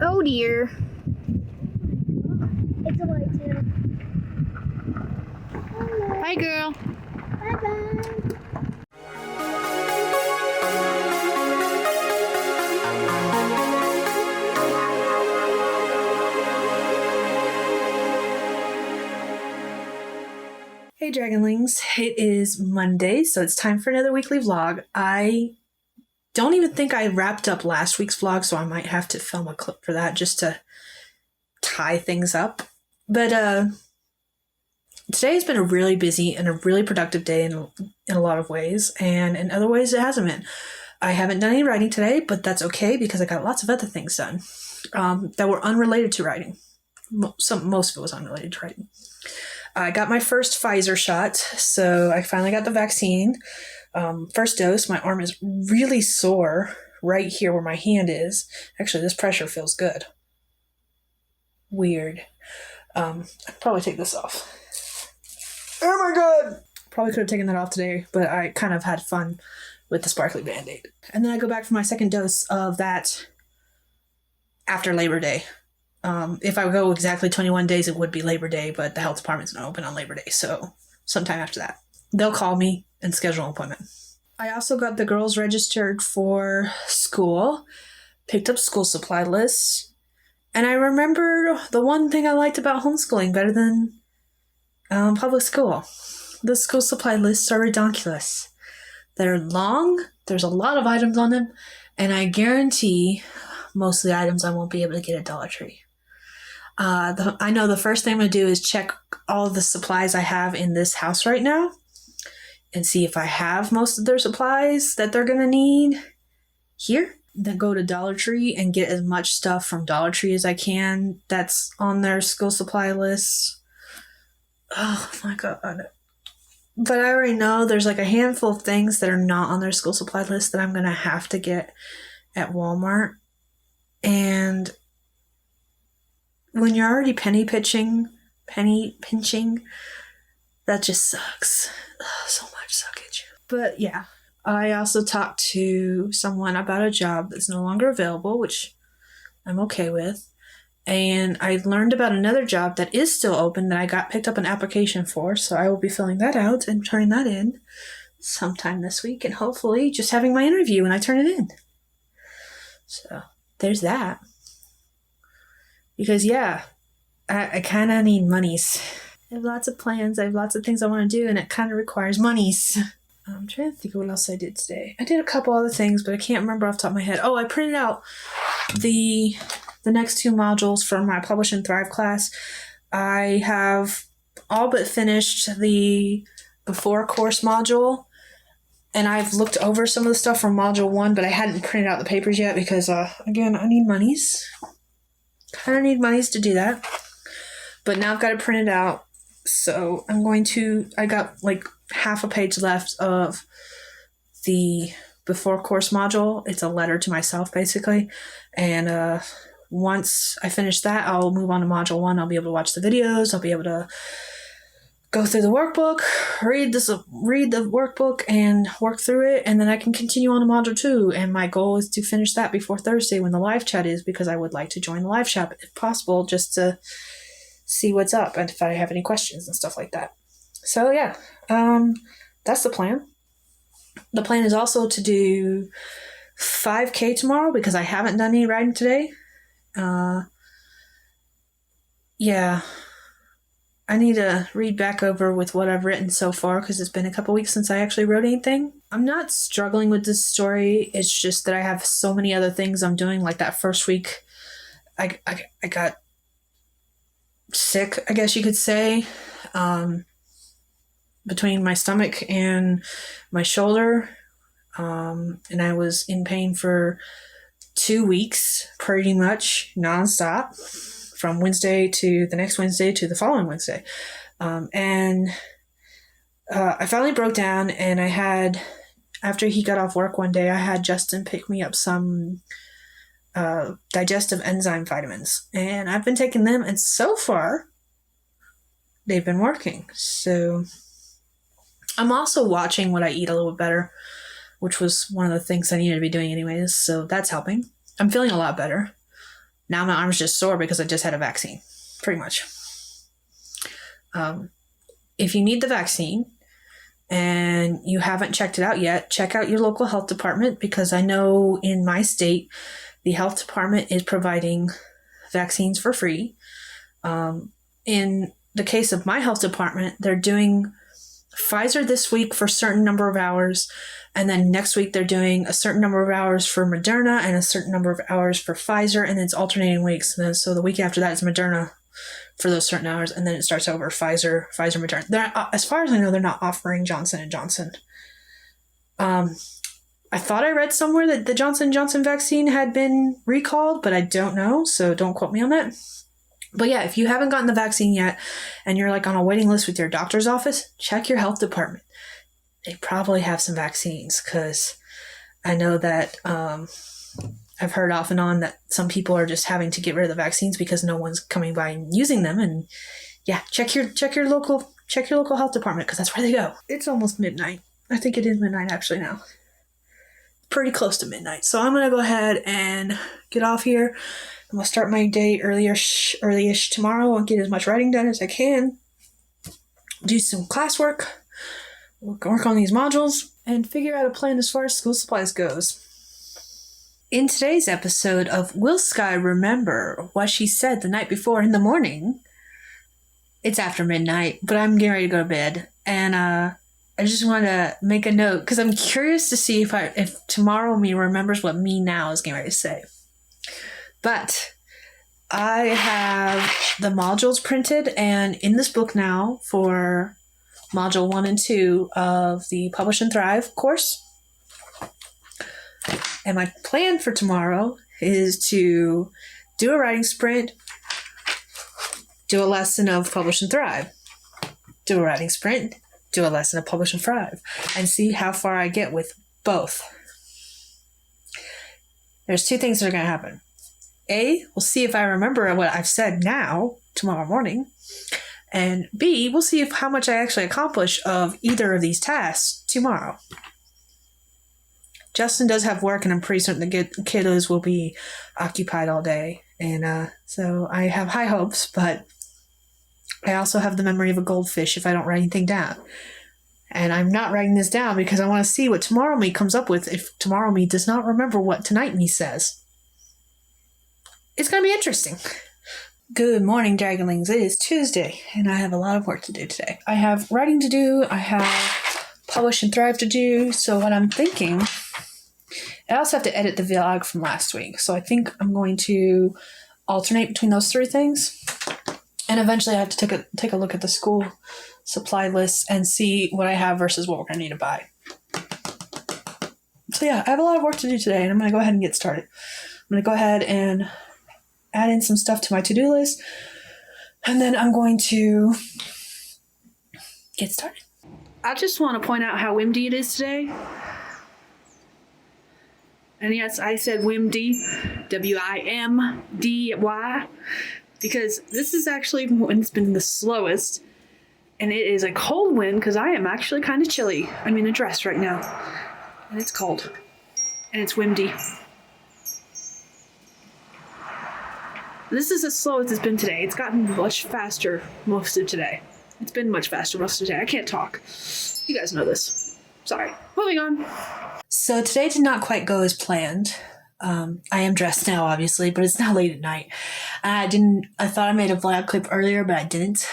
Oh dear. It's a white tail. Hi, girl. Bye-bye. Hey Dragonlings, it is Monday, so it's time for another weekly vlog. I don't even think I wrapped up last week's vlog, so I might have to film a clip for that just to tie things up. But today has been a really busy and a really productive day in a lot of ways, and in other ways it hasn't been. I haven't done any writing today, but that's okay because I got lots of other things done that were unrelated to writing. Most of it was unrelated to writing. I got my first Pfizer shot, so I finally got the vaccine. First dose. My arm is really sore right here where my hand is. Actually, this pressure feels good. Weird. I'll probably take this off. Oh my god! Probably could have taken that off today, but I kind of had fun with the sparkly Band-Aid. And then I go back for my second dose of that after Labor Day. If I go exactly 21 days, it would be Labor Day, but the health department's not open on Labor Day, so sometime after that. They'll call me and schedule an appointment. I also got the girls registered for school, picked up school supply lists, and I remember the one thing I liked about homeschooling better than public school. The school supply lists are redonkulous. They're long, there's a lot of items on them, and I guarantee most of the items I won't be able to get at Dollar Tree. I know the first thing I'm going to do is check all the supplies I have in this house right now and see if I have most of their supplies that they're going to need here. Then go to Dollar Tree and get as much stuff from Dollar Tree as I can that's on their school supply list. Oh my god. But I already know there's like a handful of things that are not on their school supply list that I'm going to have to get at Walmart. And when you're already penny pinching, that just sucks. Ugh, so much suckage. But yeah, I also talked to someone about a job that's no longer available, which I'm okay with. And I learned about another job that is still open that I picked up an application for, so I will be filling that out and turning that in sometime this week, and hopefully just having my interview when I turn it in. So there's that. Because, yeah, I kind of need monies. I have lots of plans. I have lots of things I want to do, and it kind of requires monies. I'm trying to think of what else I did today. I did a couple other things, but I can't remember off the top of my head. Oh, I printed out the next two modules for my Publish and Thrive class. I have all but finished the Before course module, and I've looked over some of the stuff from Module 1, but I hadn't printed out the papers yet because, again, I need monies. Kind of need monies to do that. But now I've got it printed out, so I got like half a page left of the Before course module. It's a letter to myself, basically. And once I finish that, I'll move on to Module 1. I'll be able to watch the videos. I'll be able to go through the workbook, read the workbook and work through it, and then I can continue on to Module 2. And my goal is to finish that before Thursday when the live chat is, because I would like to join the live chat if possible, just to see what's up and if I have any questions and stuff like that. So yeah, that's the plan. The plan is also to do 5K tomorrow because I haven't done any writing today. Yeah. I need to read back over with what I've written so far because it's been a couple weeks since I actually wrote anything. I'm not struggling with this story. It's just that I have so many other things I'm doing. Like that first week, I got sick, I guess you could say, between my stomach and my shoulder. And I was in pain for 2 weeks, pretty much nonstop. From Wednesday to the next Wednesday to the following Wednesday. And I finally broke down, and after he got off work one day, I had Justin pick me up some digestive enzyme vitamins. And I've been taking them, and so far, they've been working. So I'm also watching what I eat a little bit better, which was one of the things I needed to be doing anyways. So that's helping. I'm feeling a lot better Now my arm's just sore because I just had a vaccine, pretty much. If you need the vaccine and you haven't checked it out yet, check out your local health department, because I know in my state, the health department is providing vaccines for free. In the case of my health department, they're doing Pfizer this week for a certain number of hours, and then next week they're doing a certain number of hours for Moderna and a certain number of hours for Pfizer, and then it's alternating weeks. And then, so the week after that is Moderna for those certain hours, and then it starts over Pfizer, Moderna. They're, as far as I know, they're not offering Johnson & Johnson. I thought I read somewhere that the Johnson & Johnson vaccine had been recalled, but I don't know, so don't quote me on that. But yeah, if you haven't gotten the vaccine yet and you're like on a waiting list with your doctor's office, check your health department. They probably have some vaccines, because I know that I've heard off and on that some people are just having to get rid of the vaccines because no one's coming by and using them. And yeah, check your local health department, because that's where they go. It's almost midnight. I think it is midnight actually now. Pretty close to midnight. So I'm going to go ahead and get off here. I'm going to start my day early-ish tomorrow and get as much writing done as I can. Do some classwork. Work on these modules. And figure out a plan as far as school supplies goes. In today's episode of Will Skye Remember What She Said the Night Before in the Morning? It's after midnight, but I'm getting ready to go to bed. And I just want to make a note, because I'm curious to see if tomorrow me remembers what me now is getting ready to say. But I have the modules printed and in this book now for module 1 and 2 of the Publish and Thrive course. And my plan for tomorrow is to do a writing sprint, do a lesson of Publish and Thrive, do a writing sprint, do a lesson of Publish and Thrive, and see how far I get with both. There's 2 things that are going to happen. A, we'll see if I remember what I've said now, tomorrow morning. And B, we'll see how much I actually accomplish of either of these tasks tomorrow. Justin does have work, and I'm pretty certain the kiddos will be occupied all day. And so I have high hopes, but I also have the memory of a goldfish if I don't write anything down. And I'm not writing this down because I want to see what tomorrow me comes up with if tomorrow me does not remember what tonight me says. It's going to be interesting. Good morning, Dragonlings. It is Tuesday, and I have a lot of work to do today. I have writing to do. I have Publish and Thrive to do. So what I'm thinking, I also have to edit the vlog from last week. So I think I'm going to alternate between those 3 things. And eventually I have to take a look at the school supply list and see what I have versus what we're going to need to buy. So yeah, I have a lot of work to do today, and I'm going to go ahead and get started. I'm going to go ahead and add in some stuff to my to-do list, and then I'm going to get started. I just want to point out how windy it is today. And yes, I said windy, W-I-M-D-Y, because this is actually when it's been the slowest, and it is a cold wind because I am actually kind of chilly. I'm in a dress right now, and it's cold, and it's windy. This is as slow as it's been today. It's gotten much faster most of today. It's been much faster most of the day. I can't talk. You guys know this. Sorry. Moving on. So today did not quite go as planned. I am dressed now, obviously, but it's now late at night. I thought I made a vlog clip earlier, but I didn't.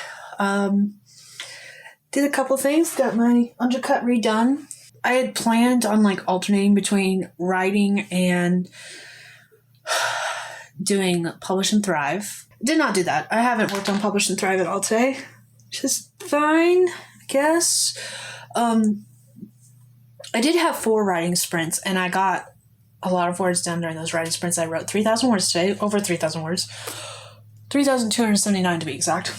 Did a couple things. Got my undercut redone. I had planned on alternating between writing and doing Publish and Thrive. Did not do that. I haven't worked on Publish and Thrive at all today. Which is fine, I guess. I did have 4 writing sprints, and I got a lot of words done during those writing sprints. I wrote 3,000 words today, over 3,000 words. 3,279 to be exact.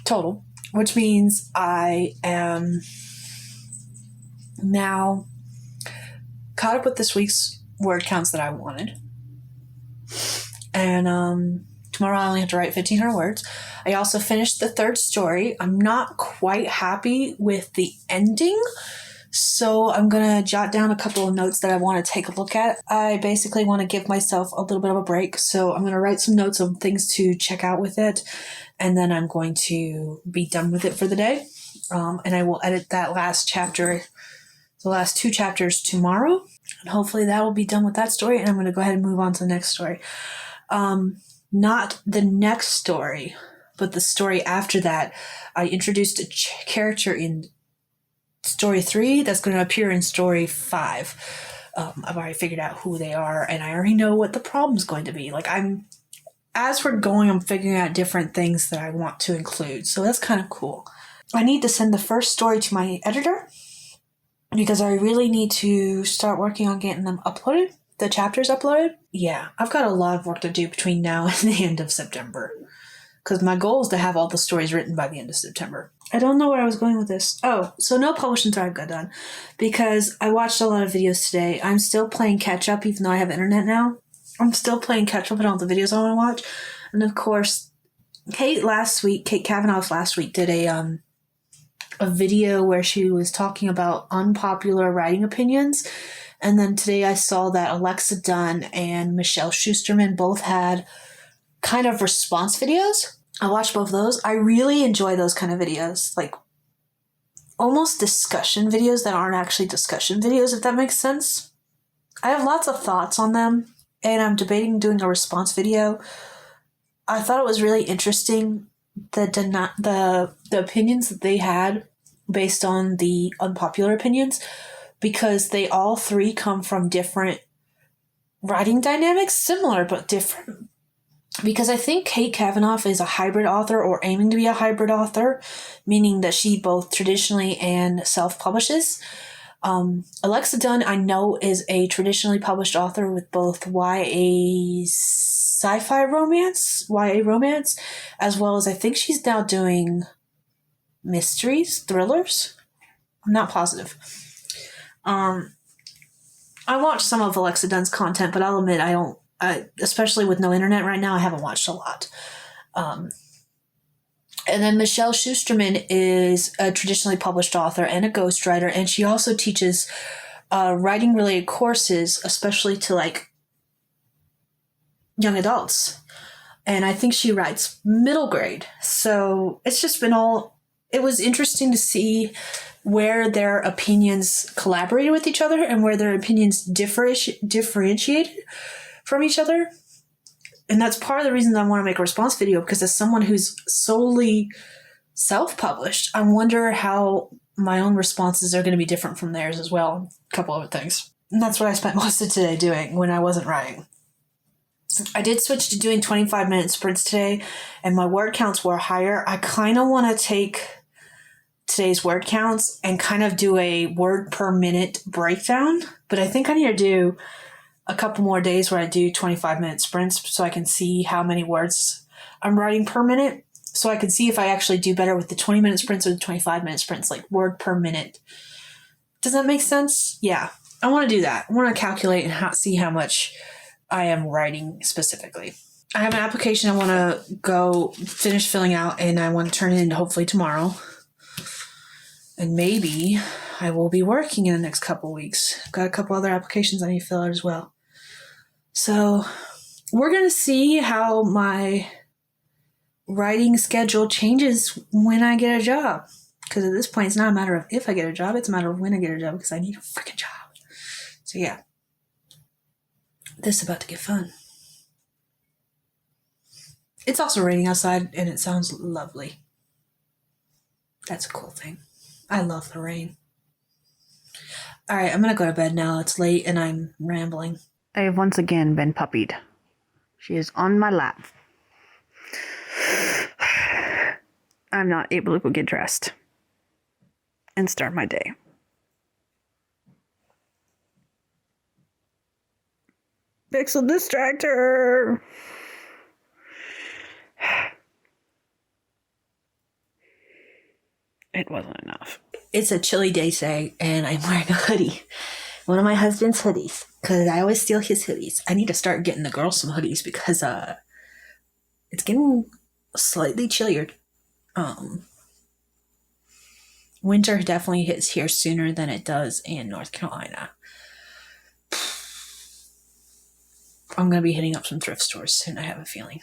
Total. Which means I am now caught up with this week's word counts that I wanted. And tomorrow I only have to write 1,500 words. I also finished the 3rd story. I'm not quite happy with the ending, So I'm going to jot down a couple of notes that I want to take a look at. I basically want to give myself a little bit of a break. So I'm going to write some notes of things to check out with it. And then I'm going to be done with it for the day. And I will edit that last chapter, the last 2 chapters tomorrow. And hopefully that will be done with that story. And I'm going to go ahead and move on to the next story. Not the next story, but the story after that. I introduced a character in story 3 that's going to appear in story 5. I've already figured out who they are, and I already know what the problem's going to be. Like, as we're going, I'm figuring out different things that I want to include. So that's kind of cool. I need to send the first story to my editor because I really need to start working on getting them uploaded, the chapters uploaded. Yeah, I've got a lot of work to do between now and the end of September because my goal is to have all the stories written by the end of September. I don't know where I was going with this. Oh, so no publish and thrive got done because I watched a lot of videos today. I'm still playing catch up even though I have internet now. I'm still playing catch up on all the videos I want to watch. And of course, Kate Kavanaugh last week did a video where she was talking about unpopular writing opinions. And then today I saw that Alexa Dunn and Michelle Schusterman both had kind of response videos. I watched both of those. I really enjoy those kind of videos, like almost discussion videos that aren't actually discussion videos, if that makes sense. I have lots of thoughts on them, and I'm debating doing a response video. I thought it was really interesting the opinions that they had based on the unpopular opinions, because they all 3 come from different writing dynamics, similar but different. Because I think Kate Kavanaugh is a hybrid author or aiming to be a hybrid author, meaning that she both traditionally and self-publishes. Alexa Dunn, I know, is a traditionally published author with both YA sci-fi romance, YA romance, as well as I think she's now doing mysteries, thrillers. I'm not positive. I watched some of Alexa Dunn's content, but I'll admit especially with no internet right now, I haven't watched a lot. And then Michelle Schusterman is a traditionally published author and a ghostwriter, and she also teaches writing-related courses, especially to like young adults. And I think she writes middle grade. So it's just been it was interesting to see where their opinions collaborated with each other and where their opinions differentiated from each other. And that's part of the reason I want to make a response video, because as someone who's solely self-published, I wonder how my own responses are going to be different from theirs as well. A couple other things. And that's what I spent most of today doing when I wasn't writing. I did switch to doing 25-minute sprints today, and my word counts were higher. I kind of want to take today's word counts and kind of do a word per minute breakdown, but I think I need to do a couple more days where I do 25-minute sprints so I can see how many words I'm writing per minute, so I can see if I actually do better with the 20-minute sprints or the 25-minute sprints, like word per minute. Does that make sense? Yeah, I want to do that. I want to calculate and see how much I am writing specifically. I have an application I want to go finish filling out, and I want to turn it in hopefully tomorrow. And maybe I will be working in the next couple weeks. I've got a couple other applications I need to fill out as well. So we're going to see how my writing schedule changes when I get a job. Because at this point, it's not a matter of if I get a job, it's a matter of when I get a job, because I need a freaking job. So yeah, this is about to get fun. It's also raining outside, and it sounds lovely. That's a cool thing. I love the rain. All right, I'm going to go to bed now. It's late, and I'm rambling. I have once again been puppied. She is on my lap. I'm not able to go get dressed and start my day. Pixel distractor. It wasn't enough. It's a chilly day today, and I'm wearing a hoodie. One of my husband's hoodies, because I always steal his hoodies. I need to start getting the girls some hoodies because it's getting slightly chillier. winter definitely hits here sooner than it does in North Carolina. I'm going to be hitting up some thrift stores soon, I have a feeling.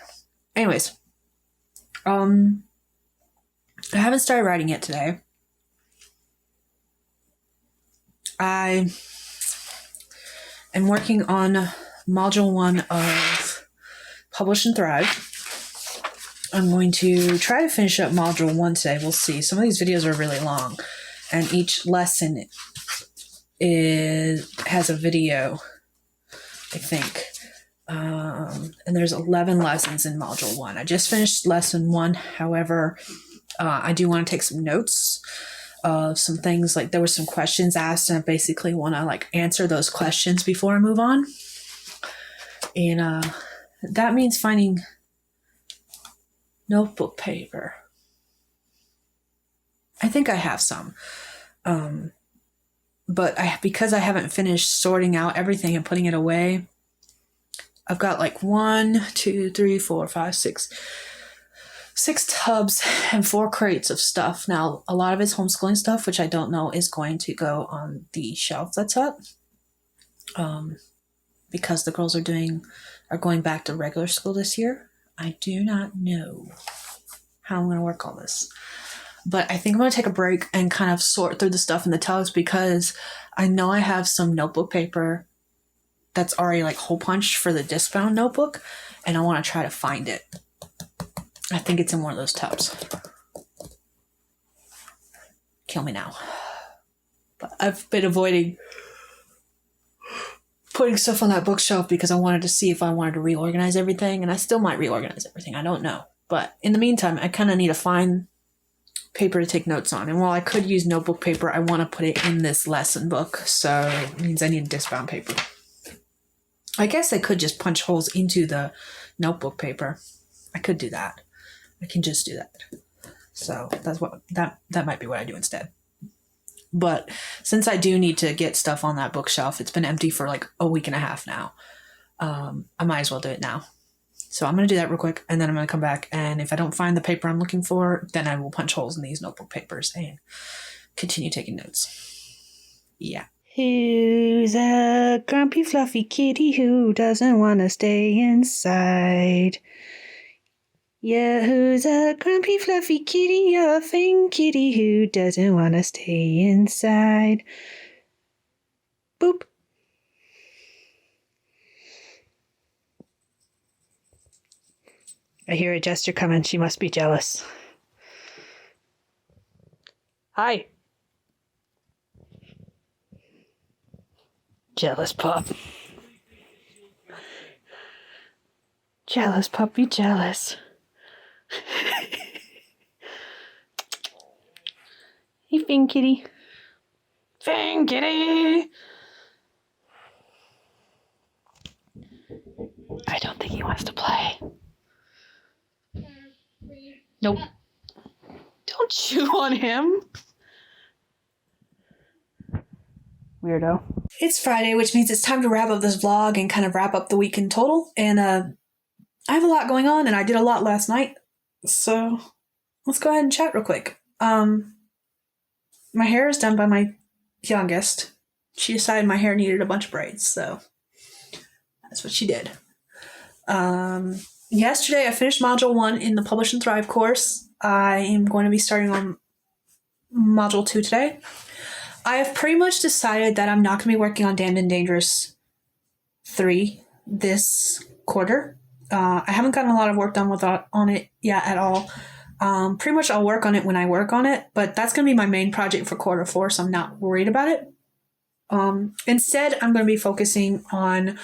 Anyways, I haven't started writing yet today. I am working on module 1 of Publish and Thrive. I'm going to try to finish up module 1 today. We'll see. Some of these videos are really long, and each lesson has a video, I think. And there's 11 lessons in module 1. I just finished lesson 1. However, I do want to take some notes of some things. Like, there were some questions asked, and I basically want to like answer those questions before I move on. And that means finding notebook paper. I think I have some. But because I haven't finished sorting out everything and putting it away, I've got like 6 tubs and 4 crates of stuff. Now, a lot of it's homeschooling stuff, which I don't know is going to go on the shelf that's up. Because the girls are going back to regular school this year. I do not know how I'm going to work all this. But I think I'm going to take a break and kind of sort through the stuff in the tubs, because I know I have some notebook paper that's already like hole punched for the disc-bound notebook, and I want to try to find it. I think it's in one of those tubs. Kill me now. But I've been avoiding putting stuff on that bookshelf because I wanted to see if I wanted to reorganize everything, and I still might reorganize everything. I don't know. But in the meantime, I kind of need to find paper to take notes on. And while I could use notebook paper, I want to put it in this lesson book. So it means I need disc-bound paper. I guess I could just punch holes into the notebook paper. I could do that. I can just do that. So that might be what I do instead. But since I do need to get stuff on that bookshelf, it's been empty for like a week and a half now. I might as well do it now. So I'm going to do that real quick, and then I'm going to come back. And if I don't find the paper I'm looking for, then I will punch holes in these notebook papers and continue taking notes. Yeah. Who's a grumpy fluffy kitty who doesn't want to stay inside? Yeah, who's a grumpy fluffy kitty, a thing kitty who doesn't want to stay inside? Boop. I hear a jester coming. She must be jealous. Hi. Jealous pup. Jealous puppy, jealous. Hey, Fang Kitty. Fang Kitty! I don't think he wants to play. Nope. Don't chew on him. Weirdo. It's Friday, which means it's time to wrap up this vlog and kind of wrap up the week in total. And I have a lot going on, and I did a lot last night. So let's go ahead and chat real quick. My hair is done by my youngest. She decided my hair needed a bunch of braids, so that's what she did. Yesterday I finished module 1 in the Publish and Thrive course. I am going to be starting on module 2 today. I have pretty much decided that I'm not going to be working on Damned and Dangerous 3 this quarter. I haven't gotten a lot of work done on it yet at all. Pretty much I'll work on it when I work on it, but that's going to be my main project for quarter 4, so I'm not worried about it. Instead, I'm going to be focusing on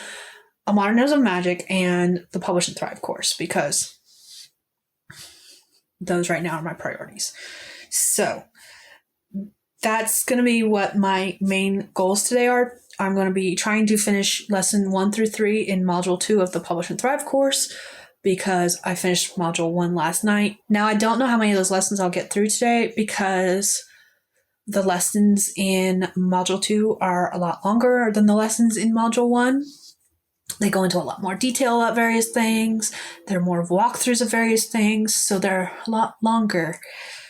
A Modern Dose of Magic and the Publish and Thrive course, because those right now are my priorities. So that's going to be what my main goals today are. I'm going to be trying to finish lesson 1 through 3 in module 2 of the Publish and Thrive course, because I finished module 1 last night. Now, I don't know how many of those lessons I'll get through today, because the lessons in module 2 are a lot longer than the lessons in module 1. They go into a lot more detail about various things. There are more walkthroughs of various things, so they're a lot longer.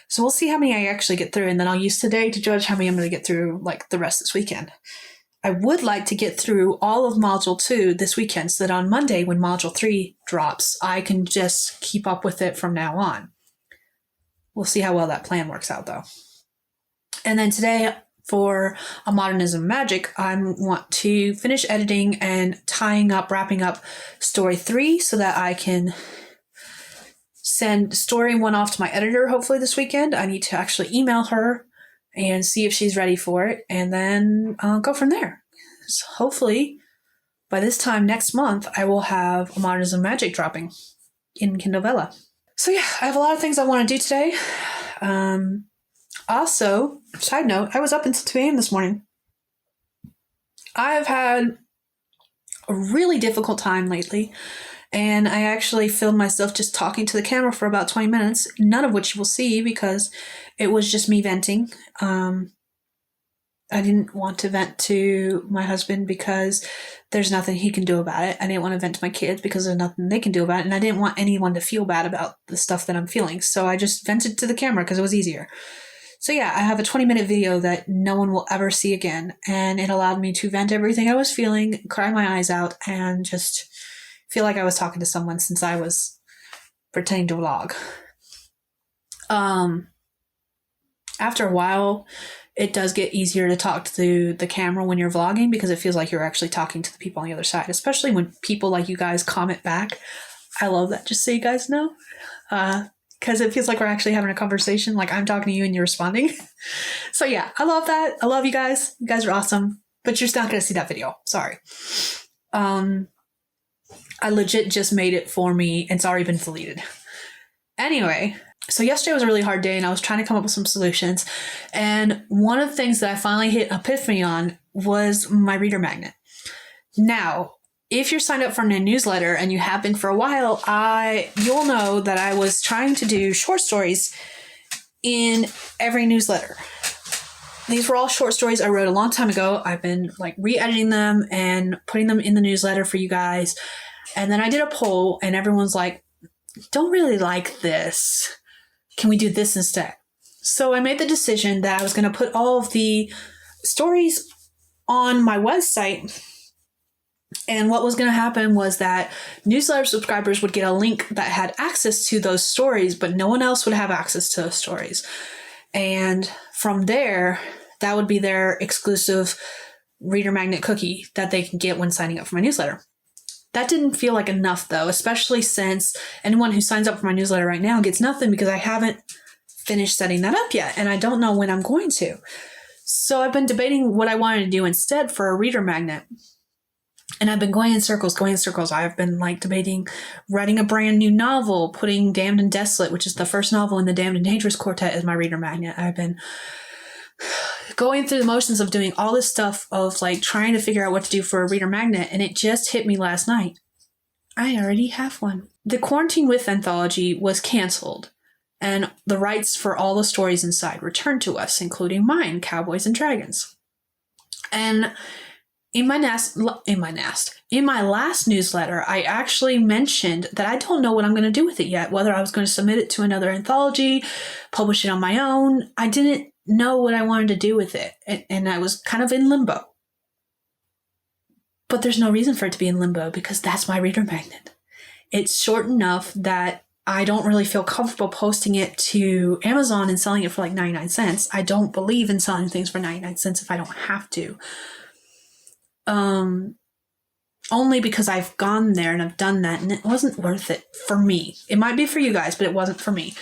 So we'll see how many I actually get through, and then I'll use today to judge how many I'm going to get through like the rest this weekend. I would like to get through all of Module 2 this weekend so that on Monday when Module 3 drops, I can just keep up with it from now on. We'll see how well that plan works out, though. And then today, for A Modernism Magic, I want to finish editing and wrapping up Story 3 so that I can send Story 1 off to my editor hopefully this weekend. I need to actually email her and see if she's ready for it, and then go from there. So hopefully, by this time next month, I will have A Modernism Magic dropping in Kindlevella. So yeah, I have a lot of things I want to do today. Also, side note, I was up until 2 a.m. this morning. I have had a really difficult time lately, and I actually filmed myself just talking to the camera for about 20 minutes, none of which you will see because it was just me venting. I didn't want to vent to my husband because there's nothing he can do about it. I didn't want to vent to my kids because there's nothing they can do about it, and I didn't want anyone to feel bad about the stuff that I'm feeling. So I just vented to the camera because it was easier. So yeah, I have a 20-minute video that no one will ever see again, and it allowed me to vent everything I was feeling, cry my eyes out, and just feel like I was talking to someone since I was pretending to vlog. After a while, it does get easier to talk to the camera when you're vlogging because it feels like you're actually talking to the people on the other side, especially when people like you guys comment back. I love that, just so you guys know. Because it feels like we're actually having a conversation, like I'm talking to you and you're responding. So yeah, I love that. I love you guys. You guys are awesome. But you're just not going to see that video. Sorry. I legit just made it for me and it's already been deleted. Anyway, so yesterday was a really hard day and I was trying to come up with some solutions. And one of the things that I finally hit epiphany on was my reader magnet. Now, if you're signed up for my newsletter and you have been for a while, you'll know that I was trying to do short stories in every newsletter. These were all short stories I wrote a long time ago. I've been like re-editing them and putting them in the newsletter for you guys. And then I did a poll and everyone's like, don't really like this. Can we do this instead? So I made the decision that I was going to put all of the stories on my website. And what was going to happen was that newsletter subscribers would get a link that had access to those stories, but no one else would have access to those stories. And from there, that would be their exclusive reader magnet cookie that they can get when signing up for my newsletter. That didn't feel like enough, though, especially since anyone who signs up for my newsletter right now gets nothing because I haven't finished setting that up yet, and I don't know when I'm going to. So I've been debating what I wanted to do instead for a reader magnet. And I've been going in circles. I've been like debating writing a brand new novel, putting Damned and Desolate, which is the first novel in the Damned and Dangerous quartet, as my reader magnet. I've been going through the motions of doing all this stuff of like trying to figure out what to do for a reader magnet. And it just hit me last night. I already have one. The Quarantine With anthology was canceled. And the rights for all the stories inside returned to us, including mine, Cowboys and Dragons. And in my last newsletter, I actually mentioned that I don't know what I'm going to do with it yet, whether I was going to submit it to another anthology, publish it on my own. I didn't know what I wanted to do with it, and I was kind of in limbo. But there's no reason for it to be in limbo because that's my reader magnet. It's short enough that I don't really feel comfortable posting it to Amazon and selling it for like 99 cents. I don't believe in selling things for 99 cents if I don't have to. Only because I've gone there and I've done that and it wasn't worth it for me. It might be for you guys, but it wasn't for me.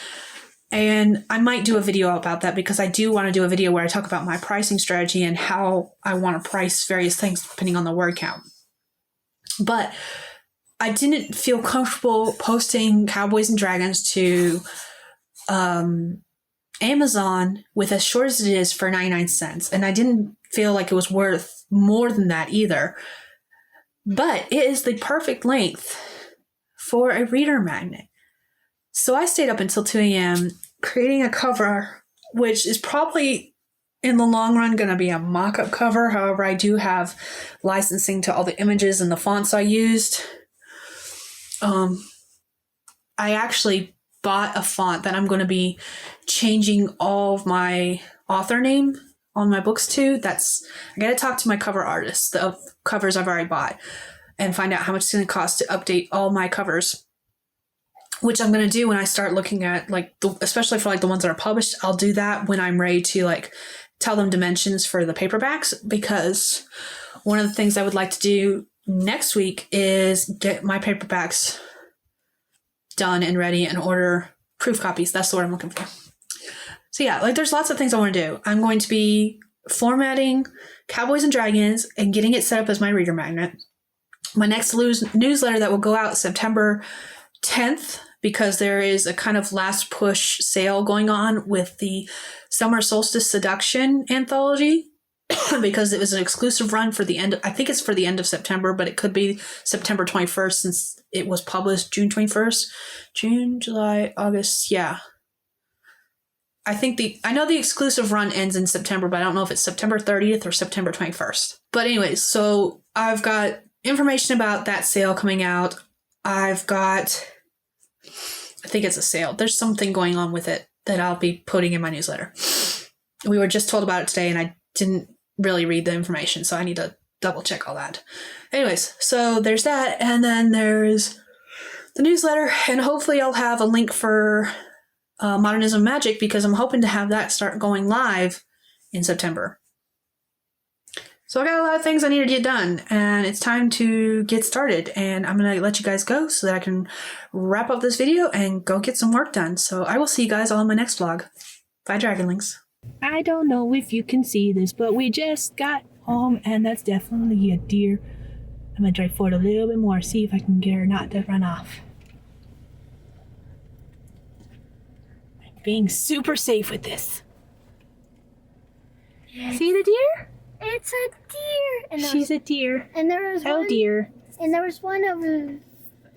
And I might do a video about that because I do want to do a video where I talk about my pricing strategy and how I want to price various things depending on the word count. But I didn't feel comfortable posting Cowboys and Dragons to Amazon with as short as it is for 99 cents. And I didn't feel like it was worth more than that either. But it is the perfect length for a reader magnet. So I stayed up until 2 a.m. creating a cover, which is probably in the long run going to be a mock-up cover. However, I do have licensing to all the images and the fonts I used. I actually bought a font that I'm going to be changing all of my author name on my books to. I got to talk to my cover artists, the covers I've already bought, and find out how much it's going to cost to update all my covers, which I'm going to do when I start looking at, like, especially for like the ones that are published. I'll do that when I'm ready to like tell them dimensions for the paperbacks, because one of the things I would like to do next week is get my paperbacks done and ready and order proof copies. That's the word I'm looking for. So yeah, like there's lots of things I want to do. I'm going to be formatting Cowboys and Dragons and getting it set up as my reader magnet. My next newsletter that will go out September 10th, because there is a kind of last push sale going on with the Summer Solstice Seduction anthology, because it was an exclusive run for the end. I think it's for the end of September, but it could be September 21st since it was published June 21st. June, July, August. Yeah. I know the exclusive run ends in September, but I don't know if it's September 30th or September 21st. But anyways, so I've got information about that sale coming out. I think it's a sale. There's something going on with it that I'll be putting in my newsletter. We were just told about it today and I didn't really read the information, so I need to double check all that. Anyways, so there's that, and then there's the newsletter, and hopefully I'll have a link for Modernism Magic, because I'm hoping to have that start going live in September. So I got a lot of things I need to get done, and it's time to get started, and I'm going to let you guys go so that I can wrap up this video and go get some work done. So I will see you guys all in my next vlog. Bye, Dragonlings. I don't know if you can see this, but we just got home, and that's definitely a deer. I'm gonna drive forward a little bit more, see if I can get her not to run off. I'm being super safe with this. Yes. See the deer? It's a deer. And She's a deer. And there was Oh one. dear. And there was one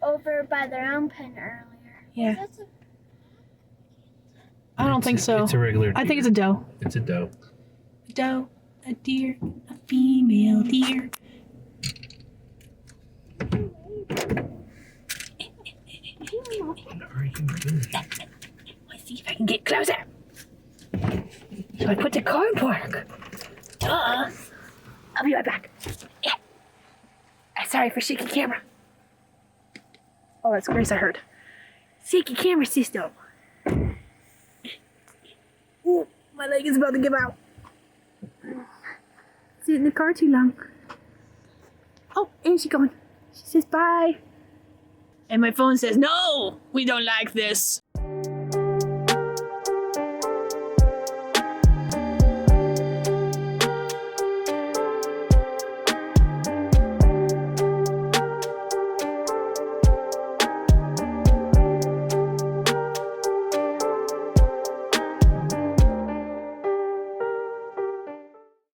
over by the round pen earlier. Yeah. That's a, I don't think so. It's a regular deer. I think it's a doe. It's a doe. A doe, a deer, a female deer. What are you doing? Let's see if I can get closer. So I put the car in park. I'll be right back. Yeah. Sorry for shaky camera. Oh, that's Grace, I heard. Shaky camera system. Ooh, my leg is about to give out. Sit in the car too long. Oh, and she's going. She says bye. And my phone says, no, we don't like this.